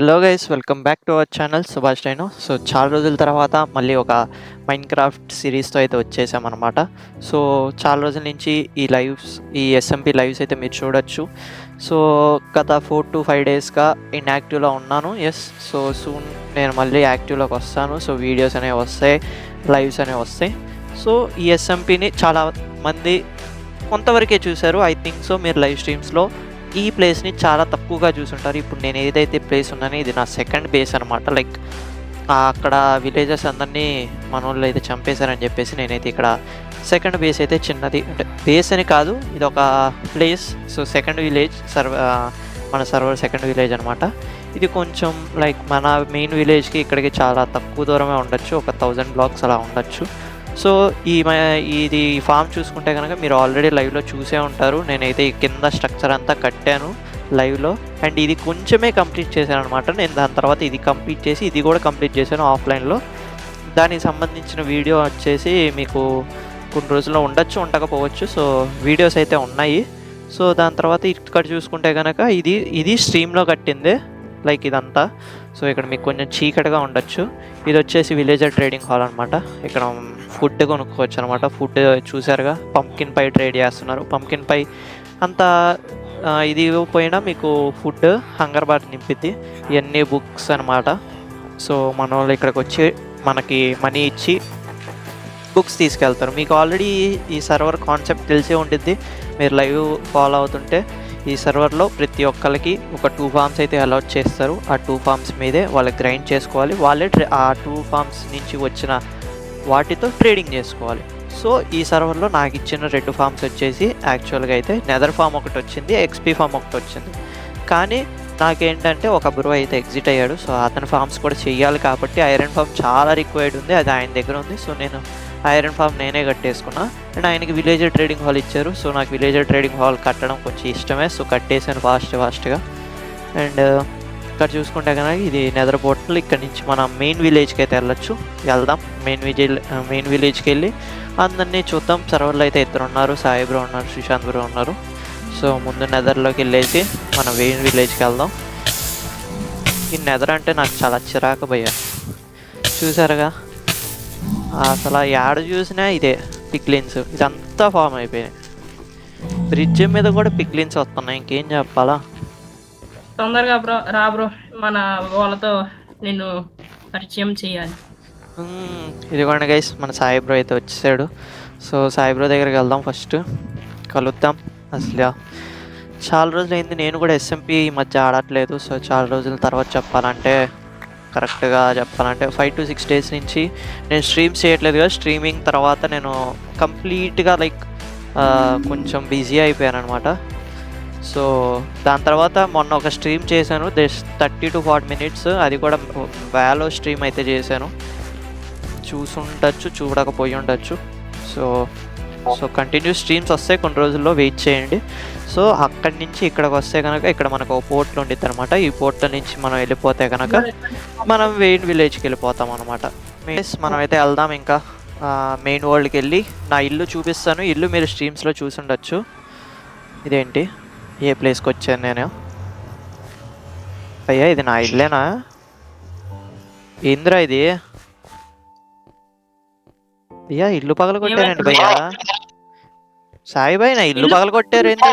Hello guys, welcome back to our channel Subhash dino. So చాలా రోజుల తర్వాత మళ్ళీ ఒక మైండ్ క్రాఫ్ట్ సిరీస్తో అయితే వచ్చేసామన్నమాట. సో చాలా రోజుల నుంచి ఈ ఎస్ఎంపి లైవ్స్ అయితే మీరు చూడొచ్చు. సో గత 4 to 5 డేస్గా ఇన్యాక్టివ్లో ఉన్నాను. ఎస్, సో సూన్ నేను మళ్ళీ యాక్టివ్లోకి వస్తాను. సో వీడియోస్ అనేవి వస్తాయి, లైవ్స్ అనేవి వస్తాయి. సో ఈ ఎస్ఎంపిని చాలా మంది కొంతవరకే చూశారు. ఐ థింక్ సో మీరు లైవ్ స్ట్రీమ్స్లో ఈ ప్లేస్ని చాలా తక్కువగా చూసుంటారు. ఇప్పుడు నేను ఏదైతే ప్లేస్ ఉన్నానో ఇది నా సెకండ్ బేస్ అనమాట. లైక్ అక్కడ విలేజెస్ అందరినీ మన వాళ్ళు అయితే చంపేశారని చెప్పేసి నేనైతే ఇక్కడ సెకండ్ బేస్ అయితే చిన్నది, అంటే బేస్ అని కాదు, ఇది ఒక ప్లేస్. సో సెకండ్ విలేజ్ మన సర్వర్ సెకండ్ విలేజ్ అనమాట. ఇది కొంచెం లైక్ మన మెయిన్ విలేజ్కి ఇక్కడికి చాలా తక్కువ దూరమే ఉండొచ్చు, ఒక 1000 blocks అలా ఉండొచ్చు. సో ఇది ఫామ్ చూసుకుంటే కనుక మీరు ఆల్రెడీ లైవ్లో చూసే ఉంటారు. నేనైతే ఈ కింద స్ట్రక్చర్ అంతా కట్టాను లైవ్లో, అండ్ ఇది కొంచెమే కంప్లీట్ చేశాను అనమాట. నేను దాని తర్వాత ఇది కంప్లీట్ చేసి ఇది కూడా కంప్లీట్ చేశాను ఆఫ్లైన్లో. దానికి సంబంధించిన వీడియో వచ్చేసి మీకు కొన్ని రోజుల్లో ఉండొచ్చు, ఉండకపోవచ్చు. సో వీడియోస్ అయితే ఉన్నాయి. సో దాని తర్వాత ఇక్కడ చూసుకుంటే కనుక ఇది స్ట్రీమ్లో కట్టిందే, లైక్ ఇదంతా. సో ఇక్కడ మీకు కొంచెం చీకటిగా ఉండొచ్చు. ఇది వచ్చేసి విలేజర్ ట్రేడింగ్ హాల్ అనమాట. ఇక్కడ ఫుడ్ కొనుక్కోవచ్చు అనమాట. ఫుడ్ చూసారుగా, పంకిన్ పై ట్రేడ్ చేస్తున్నారు. పంకిన్ పై అంతా ఇది పోయినా మీకు ఫుడ్ హంగర్ బార్ నింపిద్ది. ఇవన్నీ బుక్స్ అనమాట. సో మన వాళ్ళు ఇక్కడికి వచ్చి మనకి మనీ ఇచ్చి బుక్స్ తీసుకెళ్తారు. మీకు ఆల్రెడీ ఈ సర్వర్ కాన్సెప్ట్ తెలిసే ఉంటుంది. మీరు లైవ్ ఫాలో అవుతుంటే ఈ సర్వర్లో ప్రతి ఒక్కరికి ఒక 2 farms అయితే అలాట్ చేస్తారు. ఆ 2 farms మీదే వాళ్ళు గ్రైండ్ చేసుకోవాలి. వాళ్ళే ఆ 2 farms నుంచి వచ్చిన వాటితో ట్రేడింగ్ చేసుకోవాలి. సో ఈ సర్వర్లో నాకు ఇచ్చిన 2 farms వచ్చేసి యాక్చువల్గా అయితే నెదర్ ఫామ్ ఒకటి వచ్చింది, ఎక్స్పీ ఫామ్ ఒకటి వచ్చింది. కానీ నాకేంటంటే ఒక బ్రో అయితే ఎగ్జిట్ అయ్యాడు. సో అతని ఫార్మ్స్ కూడా చెయ్యాలి కాబట్టి ఐరన్ ఫామ్ చాలా రిక్వైర్డ్ ఉంది, అది ఆయన దగ్గర ఉంది. సో నేను ఐరన్ ఫామ్ నేనే కట్టేసుకున్నా. అండ్ ఆయనకి విలేజర్ ట్రేడింగ్ హాల్ ఇచ్చారు. సో నాకు విలేజర్ ట్రేడింగ్ హాల్ కట్టడం కొంచెం ఇష్టమే. సో కట్టేసాను ఫాస్ట్గా. అండ్ ఇక్కడ చూసుకుంటే కనుక ఇది నెదర్ పోర్టల్. ఇక్కడ నుంచి మనం మెయిన్ విలేజ్కి అయితే వెళ్దాం. మెయిన్ విలేజ్కి వెళ్ళి అందరినీ చూద్దాం. సర్వర్లో అయితే 2 ఉన్నారు, సాయి బ్రో ఉన్నారు, సుశాంత్ బ్రో ఉన్నారు. సో ముందు నెదర్లోకి వెళ్ళేసి మనం మెయిన్ విలేజ్కి వెళ్దాం. ఈ నెదర్ అంటే నాకు చాలా చిరాకు భయ్యా. చూసారుగా, అసలు యాడ చూసినా ఇదే పిక్లిన్స్, ఇదంతా ఫామ్ అయిపోయినాయి. బ్రిడ్జ్ మీద కూడా పిక్లిన్స్ వస్తున్నాయి. ఇంకేం చెప్పాలా? తొందరగా బ్రో రా బ్రో, మన వాళ్ళతో నేను పరిచయం చేయాలి. ఇదిగోండి గైస్, మన సాయి బ్రో అయితే వచ్చేసాడు. సో సాయి బ్రో దగ్గరికి వెళ్దాం, ఫస్ట్ కలుద్దాం. అసలు చాలా రోజులు అయింది, నేను కూడా ఎస్ఎంపి ఈ మధ్య ఆడట్లేదు. సో చాలా రోజుల తర్వాత కరెక్ట్గా చెప్పాలంటే 5 to 6 days నుంచి నేను స్ట్రీమ్స్ చేయట్లేదు కదా. స్ట్రీమింగ్ తర్వాత నేను కంప్లీట్గా లైక్ కొంచెం బిజీ అయిపోయాను అనమాట. సో దాని తర్వాత మొన్న ఒక స్ట్రీమ్ చేశాను, 30 to 40 minutes. అది కూడా వ్యాలో స్ట్రీమ్ అయితే చేశాను. చూసుండొచ్చు, చూడకపోయి ఉండొచ్చు. సో కంటిన్యూ స్ట్రీమ్స్ వస్తాయి కొన్ని రోజుల్లో, వెయిట్ చేయండి. సో అక్కడి నుంచి ఇక్కడికి వస్తే కనుక ఇక్కడ మనకు ఒక పోర్ట్ ఉండిద్ది అనమాట. ఈ పోర్ట్ నుంచి మనం వెళ్ళిపోతే కనుక మనం మెయిన్ విలేజ్కి వెళ్ళిపోతాం అనమాట. మనం అయితే వెళ్దాం. ఇంకా మెయిన్ వరల్డ్కి వెళ్ళి నా ఇల్లు చూపిస్తాను. ఇల్లు మీరు స్ట్రీమ్స్లో చూసుండొచ్చు. ఇదేంటి, ఏ ప్లేస్కి వచ్చాను నేను? అయ్యా ఇది నా ఇల్లేనా? ఏంద్రా ఇది? అయ్యా ఇల్లు పగల కొట్టారండి భయ్యా. సాయిబాయ్ నా ఇల్లు పగల కొట్టారేంటి?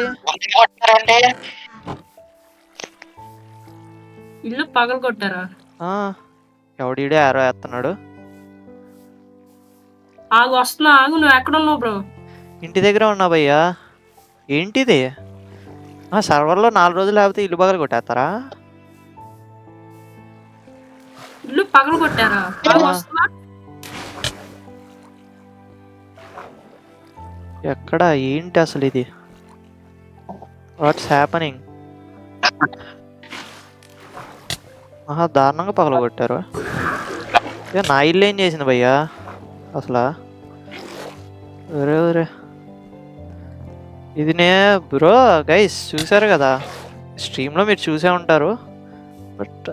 ఇల్లు పగల కొట్టారా? ఎవడీడే ఆరో వేస్తున్నాడు. ఆగు, వస్తున్నా, ఆగు. నువ్వు ఎక్కడ ఉన్నావు బ్రో? ఇంటి దగ్గర ఉన్నా భయ్యా. ఏంటిది? సర్వర్లో 4 రోజులు లేకపోతే ఇల్లు పగల కొట్టేస్తారా? ఇల్లు పగల కొట్టారా? ఎక్కడ, ఏంటి అసలు ఇది? What's happening? దారుణంగా పగల కొట్టారు. నా ఇల్లు ఏం చేసింది భయ్యా అసలు? ఒరే ఇది బ్రో గైస్ చూసారు కదా, స్ట్రీమ్లో మీరు చూసే ఉంటారు. బట్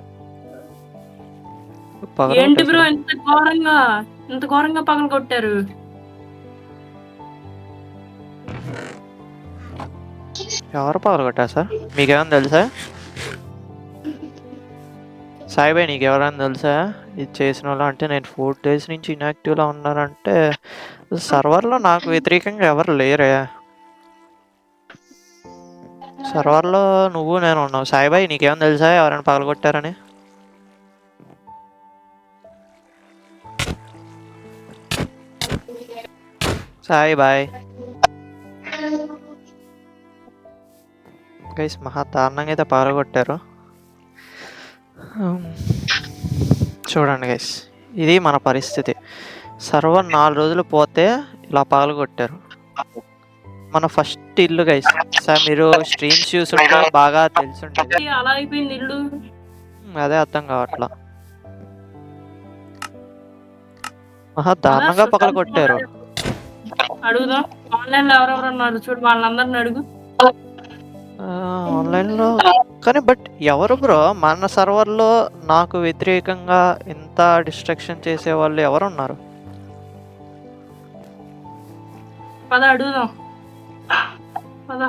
ఏంటి బ్రో ఇంత ఘోరంగా పగల కొట్టారు? ఎవరు పగల కొట్టారు సార్? మీకేమైనా తెలుసా? సాయిబాయ్ నీకు ఎవరైనా తెలుసా ఇది చేసిన వాళ్ళు? అంటే నేను 4 days నుంచి ఇన్యాక్టివ్లో ఉన్నానంటే సర్వర్లో నాకు వ్యతిరేకంగా ఎవరు లేరే. సర్వర్లో నువ్వు నేను ఉన్నావు. సాయిబాయ్ నీకేమైనా తెలుసా ఎవరైనా పగలగొట్టారని? సాయిబాయ్ గైస్ మహా దారుణంగా అయితే పగలగొట్టారు. చూడండి గైస్, ఇది మన పరిస్థితి. సర్వర్ 4 రోజులు పోతే ఇలా పగలగొట్టారు. మన ఫస్ట్ ఇల్లు గైస్. సార్ మీరు స్ట్రీమ్స్ చూసుంటే బాగా తెలుసుంటుంది. అలా అయిపోయింది ఇల్లు. అదే అర్థం కావట్లా. మహా దారుణంగా పగలగొట్టారు. అడుగుదాం ఆన్లైన్ లో ఎవరెవరు ఉన్నారు చూడు, వాళ్ళందరిని అడుగు. ఆన్లైన్లో కానీ బట్ ఎవరు బ్రో మన సర్వర్లో నాకు వ్యతిరేకంగా ఇంత డిస్ట్రక్షన్ చేసే వాళ్ళు ఎవరు ఉన్నారు? పద అడుగుదాం పద.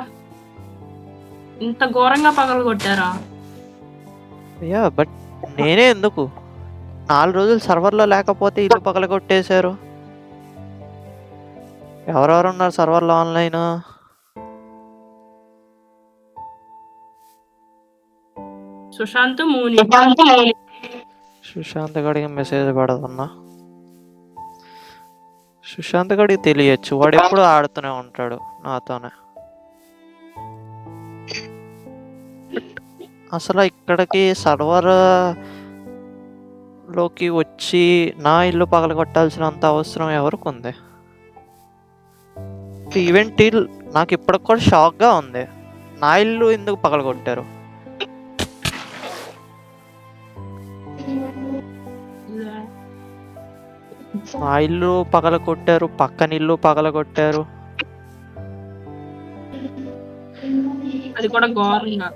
ఇంత ఘోరంగా పగలు కొట్టారా? యా బట్ నేనే ఎందుకు 4 రోజులు సర్వర్లో లేకపోతే ఇల్లు పగలగొట్టేశారు. ఎవరెవరు ఉన్నారు సర్వర్లో ఆన్లైన్? సుశాంత్ మూని. సుశాంత్ గడికి మెసేజ్ పడదన్నా. సుశాంత్ గడికి తెలియచ్చు, వాడు ఎప్పుడు ఆడుతూనే ఉంటాడు నాతోనే. అసలు ఇక్కడికి సర్వర్ లోకి వచ్చి నా ఇల్లు పగలగొట్టాల్సినంత అవసరం ఎవరికి ఉంది? ఈవెంట్ నాకు ఇప్పటికి కూడా షాక్గా ఉంది. నా ఇల్లు ఎందుకు పగలగొట్టారు? నా ఇల్లు పగలగొట్టారు, పక్కన ఇల్లు పగలగొట్టారు. అది కూడా ఘోరంగా,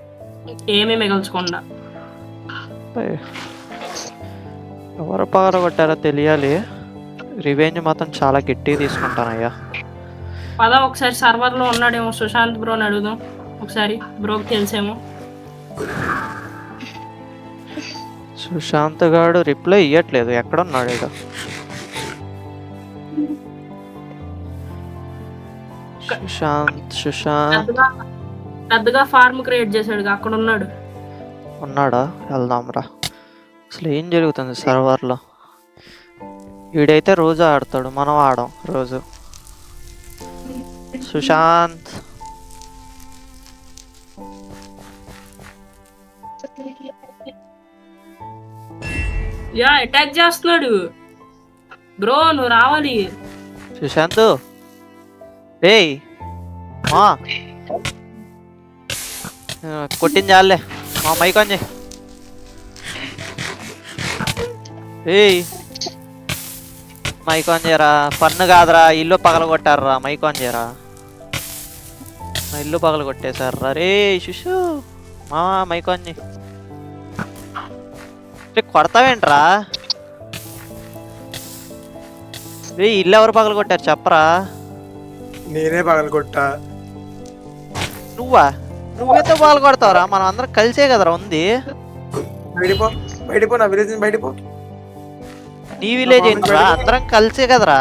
ఏమీ మిగల్చకుండా. ఎవరు పగలగొట్టారో తెలియాలి. రివెంజ్ మాత్రం చాలా గట్టిగా తీసుకుంటానయ్యా. పద ఒకసారి సర్వర్ లో ఉన్నాడేమో సుశాంత్ బ్రోని అడుగుదాం. ఒకసారి బ్రోకి తెలిసేమో. సుశాంత్ గాడు రిప్లై ఇవ్వట్లేదు, ఎక్కడున్నాడు ఇక? సుశాంత్ పెద్దగా ఫార్మ్ క్రియేట్ చేశాడు, అక్కడ ఉన్నాడు. ఉన్నాడా? వెళ్దాంరా. అసలు ఏం జరుగుతుంది సర్వర్లో? వీడైతే రోజు ఆడతాడు, మనం ఆడం రోజు. సుశాంత్ యా అటాక్ చేస్తున్నాడు బ్రో, నువ్వు రావాలి. సుశాంత్ ఏయ్ మా కొట్టింది చాలే, మా మైక్ ఆన్ చేయి. ఏయ్ మైక్ ఆన్ చేయరా, ఫన్ కాదురా, ఇల్లు పగల కొట్టారా, మైక్ ఆన్ చేయరా. మా ఇల్లు పగల కొట్టేశారా రే శిశు. మా మైక్ ఆన్ చేయి. కొడతావేంట్రా? రే ఇల్లు ఎవరు పగల కొట్టారు చెప్పరా? నేనే పగలు కొట్టా. నువ్వెంత పగల కొడతావురా? మనం అందరం కలిసే కదరా ఉంది. బయటపో నా విలేజ్ నుంచి బయటపో. నీ విలేజ్ ఏంట్రా? అందరం కలిసే కదరా.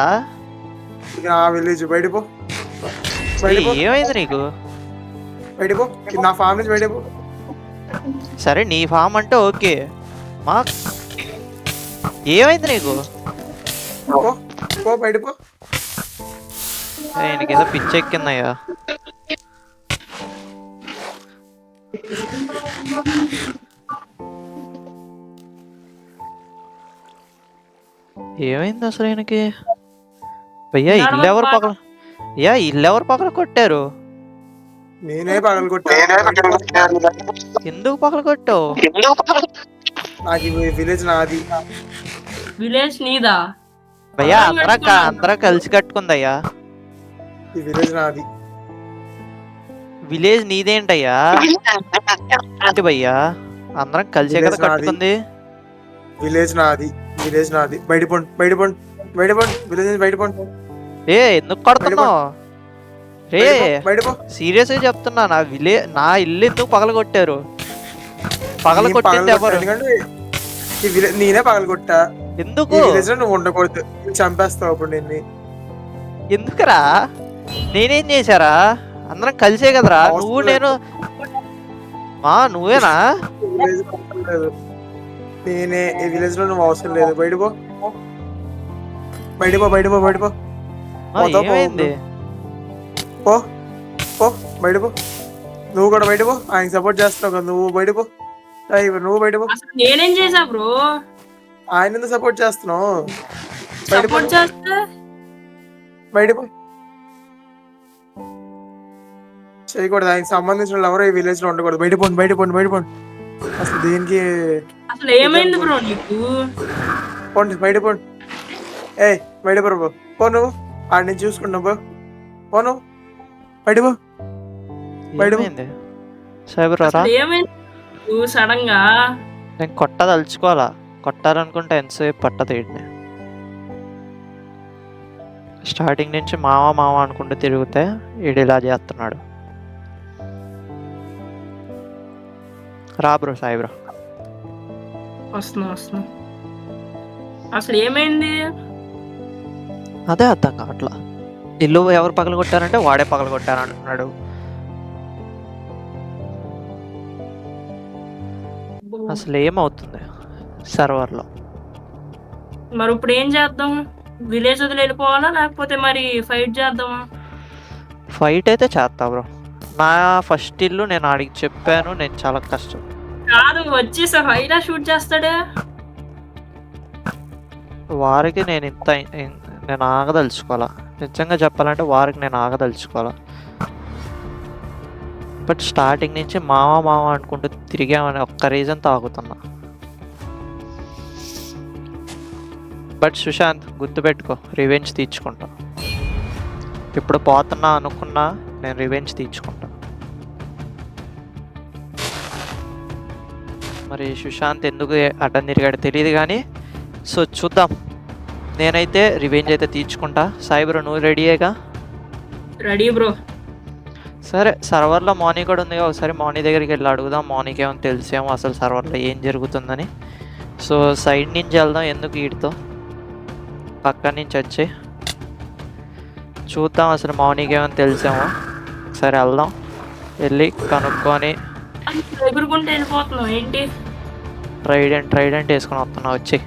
నా విలేజ్ బయటపో. ఏమైంది నీకు? బయటపో నా ఫామ్ నుంచి బయటపో. సరే నీ ఫామ్ అంటే ఓకే, మా ఏమైంది నీకు? పో బయటపో. నీకేదో పిచ్చెక్కిందయ్యా. ఏమైంది అసలు ఈయనకి? భయ్యా ఇల్లు ఎవరు పగల కొట్టారు? నేనే పగలు కొట్టా. ఎందుకు పగల కొట్టావు? నాకు విలేజ్ నాది. విలేజ్ నీదా? భయ్యా అందరూ కలిసి కట్టుకుందయ్యా. ఈ విలేజ్ నాది. విలేజ్ నీదేంటయ్యా? భయ్యా అందరం కలిసే కదా కట్టుకుంది. విలేజ్ నాది. బయటపోండి. విలేజ్ నుంచి బయటపోండి. ఎందుకు కొడుతున్నావు రే? సీరియస్ గా చెప్తున్నా, నా ఇల్లు ఎందుకు పగల కొట్టారు? పగల కొట్టింది ఎవరు? ఈ విలేజ్ నేనే పగలగొట్టా. ఈ ఎందుకు విలేజ్ లో నువ్వు ఉండకూడదు. చంపేస్తావు అప్పుడు నిన్ను. ఎందుకురా నేనేం చేశారా? అందరం కలిసే కదరా నువ్వు నేను. నువ్వేనా? ఈ విలేజ్ లో అవసరం లేదు. నేనే ఈ విలేజ్ లో నువ్వు అవసరం లేదు. బయటపో బయటపో బయటపో బయటపో. పోతావు, పో. ఏమైంది? పో పో బయటపో. నువ్వు కూడా బయటపో. ఆయనకి సపోర్ట్ చేస్తున్నావు కదా, నువ్వు బయటపో. నువ్వు బయటపో. అసలు నేనేం చేసా బ్రో? ఆయన ఎందుకు సపోర్ట్ చేస్తున్నావు? బయటపో సపోర్ట్ చేస్తే బయటపో. చేయకూడదు. ఆయనకి సంబంధించిన వాళ్ళు ఎవరో ఈ విలేజ్ లో ఉండకూడదు. బయటపోండి బయటపోండి బయటపోండి. అసలు దీనికి అసలు ఏమైంది బ్రో నీకు? పోండి బయటపోండి. బయటపో పో. పో నువ్వు. ఆడ నుంచి చూసుకుంటావు. పో నువ్వు బయటపో. ఏమైంది సైబర్ రా? అసలు ఏమైంది సడన్ గా? నేను కొట్టదలుచుకోవాలా? కొట్టాలనుకుంటే ఎంతసేపు పట్టదు వీటిని. స్టార్టింగ్ నుంచి మామ మామ అనుకుంటూ తిరిగితే వీడు ఇలా చేస్తున్నాడు. రా బ్రో సాయి బ్రో. వస్తున్నా. అసలు ఏమైంది? అదే అర్థం కావట్లా. ఇల్లు ఎవరు పగలగొట్టారంటే వాడే పగలగొట్టారంటున్నాడు. అసలు ఏమవుతుంది సర్వర్లో? మరి ఇప్పుడు ఏం చేద్దాం? విలేజ్ వదిలి వెళ్ళిపోవాలా లేకపోతే మరి ఫైట్ చేద్దామా? ఫైట్ అయితే చేస్తా బ్రో. నా ఫస్ట్ ఇల్లు నేను ఆడికి చెప్పాను, నేను చాలా కష్టం. కాదు వచ్చేసా ఫైట్ షూట్ చేస్తాడే. వారికి నేను ఆగదలుచుకోవాలా. నిజంగా చెప్పాలంటే వారికి నేను ఆగదలుచుకోవాలా. బట్ స్టార్టింగ్ నుంచి మామ మామ అనుకుంటూ తిరిగామని ఒక్క రీజన్తో ఆగుతున్నా. బట్ సుశాంత్ గుర్తుపెట్టుకో, రివెంజ్ తీర్చుకుంటా. ఇప్పుడు పోతున్నా అనుకున్నా నేను రివెంజ్ తీర్చుకుంటా. మరి సుశాంత్ ఎందుకు అడ్డం తిరిగాడో తెలియదు కానీ సో చూద్దాం. నేనైతే రివెంజ్ అయితే తీర్చుకుంటా. సాయిబ్రో నువ్వు రెడీయేగా? Ready bro. సరే, సర్వర్లో మౌని కూడా ఉందిగా, ఒకసారి మౌని దగ్గరికి వెళ్ళి అడుగుదాం. మౌనికి ఏమో తెలిసేమో అసలు సర్వర్లో ఏం జరుగుతుందని. సో సైడ్ నుంచి వెళ్దాం. ఎందుకు వీటితో పక్క నుంచి వచ్చి చూద్దాం అసలు మౌనికి ఏమో తెలిసేమో. ఒకసారి వెళ్దాం, వెళ్ళి కనుక్కొని. ఎగురుకుంటే వెళ్ళిపోతున్నావు ఏంటి? ట్రైడెంట్ వేసుకొని వస్తున్నా. వచ్చి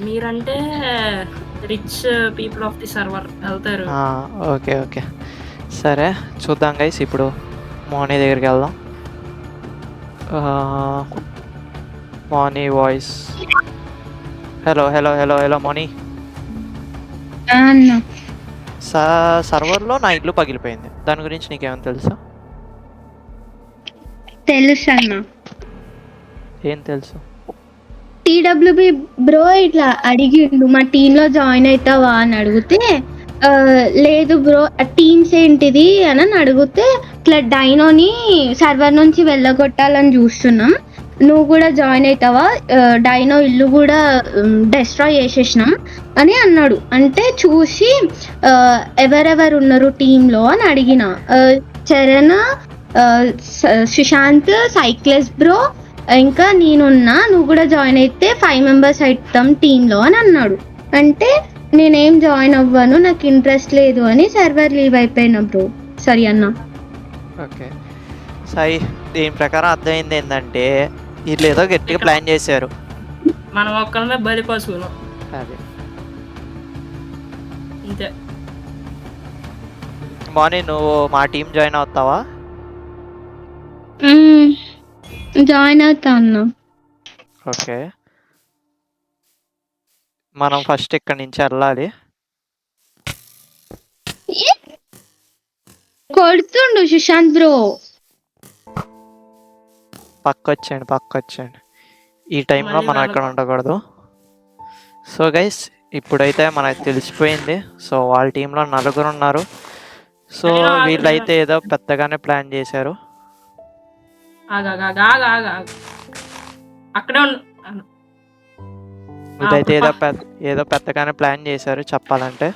మీరంటే rich people of the server వెళ్తారు. ఓకే సరే చూద్దాం గైస్. ఇప్పుడు మౌని దగ్గరికి వెళ్దాం. మౌని వాయిస్. హలో మౌని. సర్వర్లో నా ఇల్లు పగిలిపోయింది. దాని గురించి నీకేమైనా తెలుసా? తెలుసు అన్న. ఏం తెలుసు? టీడబ్ల్యూబి బ్రో ఇట్లా అడిగిండు, మా టీంలో జాయిన్ అవుతావా అని అడిగితే లేదు బ్రో టీమ్స్ ఏంటిది అని అడిగితే ఇట్లా డైనోని సర్వర్ నుంచి వెళ్ళగొట్టాలని చూస్తున్నాం, నువ్వు కూడా జాయిన్ అవుతావా, డైనో ఇల్లు కూడా డెస్ట్రాయ్ చేసేసినాం అని అన్నాడు. అంటే చూసి ఎవరెవరు ఉన్నారు టీంలో అని అడిగిన. చరణ్, సుశాంత్, సైక్లెస్ బ్రో ఇంకా నేనున్నా, నువ్వు కూడా జాయిన్ అయితే 5 members అవుతాం టీంలో అని అన్నాడు. అంటే నేనేం జాయిన్ అవ్వను, నాకు ఇంట్రెస్ట్ లేదు అని సర్వర్ లీవ్ అయిపోయినా బ్రో. సరే అన్న. ఓకే సాయి, దీని ప్రకారం అర్థమైంది ఏంటంటే వీళ్ళు ఏదో గట్టిగా ప్లాన్ చేశారు. మనం ఒక్కరిమే బలి పశువులు. అదే అంతే. మార్నింగ్ నువ్వు మా టీం జాయిన్ అవుతావా? జాయిన్ అవుతా అన్న. ఓకే, మనం ఫస్ట్ ఇక్కడి నుంచి వెళ్ళాలి. కొడుతుండు సుశాంత్ బ్రో. పక్కొచ్చేయండి. ఈ టైంలో మనం ఇక్కడ ఉండకూడదు. సో గైస్, ఇప్పుడైతే మనకు తెలిసిపోయింది. సో వాళ్ళ టీంలో 4 ఉన్నారు. సో వీళ్ళైతే ఏదో పెద్దగానే ప్లాన్ చేశారు. అక్కడే వీళ్ళైతే ఏదో పెద్దగానే ప్లాన్ చేశారు చెప్పాలంటే.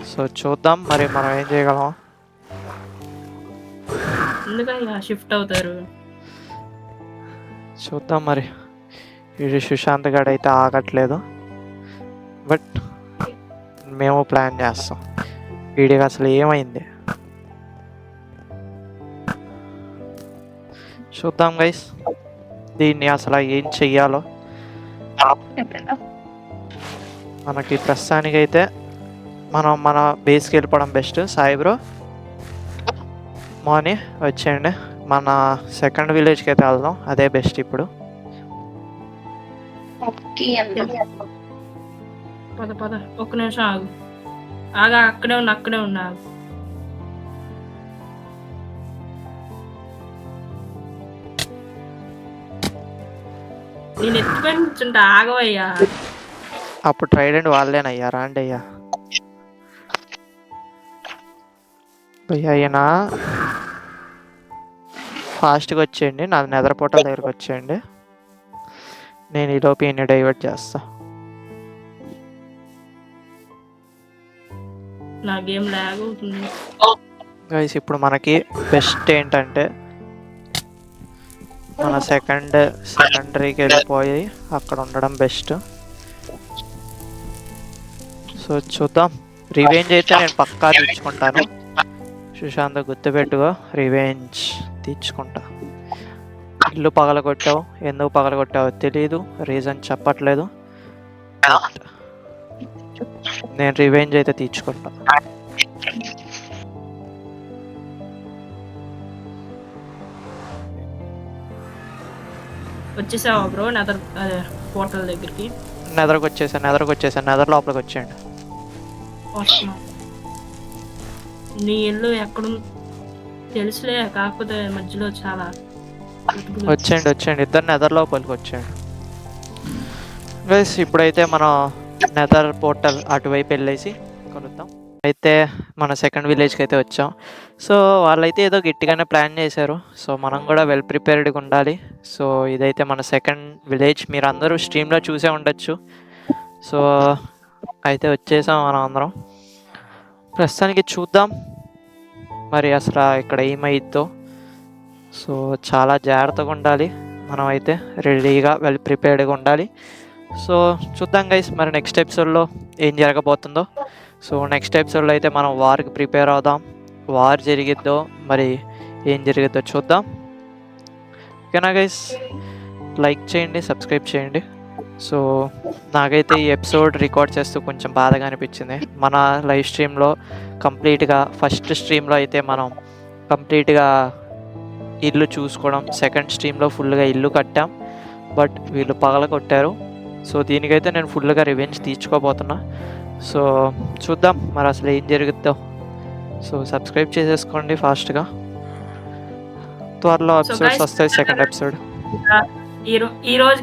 సో చూద్దాం మరి మనం ఏం చేయగలం. ఎందుకని షిఫ్ట్ అవుతారు? చూద్దాం మరి. వీడు సుశాంత్ గడు అయితే ఆగట్లేదు, బట్ మేము ప్లాన్ చేస్తాం. వీడికి అసలు ఏమైంది చూద్దాం గైస్. దీన్ని అసలు ఏం చెయ్యాలో మనకి ప్రస్తుతానికైతే మనం మన బేస్కి వెళ్ళిపోవడం బెస్ట్. సాయి బ్రో మార్నింగ్ వచ్చేయండి, మన సెకండ్ విలేజ్కి అయితే వెళ్దాం, అదే బెస్ట్ ఇప్పుడు. పద పద, ఒక్క నిమిషం ఆగు. అక్కడే ఉన్నా ఆగు. నేను ఎత్తుకొని కూర్చుంటా, ఆగవయ్యా. అప్పుడు ట్రైడెంట్ వాళ్ళేనయ్యా, రాండి అయ్యా. భయ్యా ఈయన ఫాస్ట్గా వచ్చేయండి, నాది నెదర్ పోర్టల్ దగ్గరకు వచ్చేయండి. నేను ఈలోపు ఈయన్ని డైవర్ట్ చేస్తా. నా గేమ్ లాగ్ అవుతుంది గైస్. ఇప్పుడు మనకి బెస్ట్ ఏంటంటే మన సెకండరీకి వెళ్ళిపోయి అక్కడ ఉండడం బెస్ట్. సో చూద్దాం. రివెంజ్ అయితే నేను పక్కా తీర్చుకుంటాను. సుశాంత్ గుర్తుపెట్టుకో, రివెంజ్ తీర్చుకుంటా. ఇల్లు పగలగొట్టావు, ఎందుకు పగలగొట్టావో తెలీదు, రీజన్ చెప్పట్లేదు. నేను రివెంజ్ అయితే తీర్చుకుంటా. వచ్చేసావా బ్రో నెదర్ పోర్టల్ దగ్గరికి? నెదర్కి వచ్చేసాను. నెదర్ లోపలికి వచ్చేయండి. వస్తున్నా. నీ ఇల్లు ఎక్కడ తెలుసులే, కాకపోతే మధ్యలో చాలా వచ్చేయండి. ఇద్దరు నెదర్ లోపలికి వచ్చేయండి. గైస్ ఇప్పుడైతే మనం నెదర్ పోర్టల్ అటువైపు వెళ్ళేసి కలుద్దాం. అయితే మన సెకండ్ విలేజ్కి అయితే వచ్చాం. సో వాళ్ళైతే ఏదో గట్టిగానే ప్లాన్ చేశారు, సో మనం కూడా వెల్ ప్రిపేర్డ్గా ఉండాలి. సో ఇదైతే మన సెకండ్ విలేజ్, మీరు అందరూ స్ట్రీమ్లో చూసే ఉండొచ్చు. సో అయితే వచ్చేసాం మనం అందరం. ప్రస్తుతానికి చూద్దాం మరి అసలు ఇక్కడ ఏమైద్దో. సో చాలా జాగ్రత్తగా ఉండాలి, మనం అయితే రెడీగా వెల్ ప్రిపేర్డ్గా ఉండాలి. సో చూద్దాం గైస్ మరి నెక్స్ట్ ఎపిసోడ్లో ఏం జరగబోతుందో. సో నెక్స్ట్ ఎపిసోడ్లో అయితే మనం వార్కి ప్రిపేర్ అవుదాం. వార్ జరిగిద్దో మరి ఏం జరిగిద్దో చూద్దాం. ఓకేనా గైస్, లైక్ చేయండి, సబ్స్క్రైబ్ చేయండి. సో నాకైతే ఈ ఎపిసోడ్ రికార్డ్ చేస్తూ కొంచెం బాధగా అనిపించింది. మన లైవ్ స్ట్రీమ్లో కంప్లీట్గా ఫస్ట్ స్ట్రీమ్లో అయితే మనం కంప్లీట్గా ఇల్లు చూసుకోవడం, సెకండ్ స్ట్రీమ్లో ఫుల్గా ఇల్లు కట్టాం, బట్ వీళ్ళు పగల కొట్టారు. సో దీనికైతే నేను ఫుల్గా రివెంజ్ తీర్చుకోబోతున్నా. సో చూద్దాం మరి అసలు ఏం జరుగుద్దో. సో సబ్స్క్రైబ్ చేసేసుకోండి ఫాస్ట్గా, త్వరలో ఎపిసోడ్స్ వస్తాయి, సెకండ్ ఎపిసోడ్ ఈ రోజు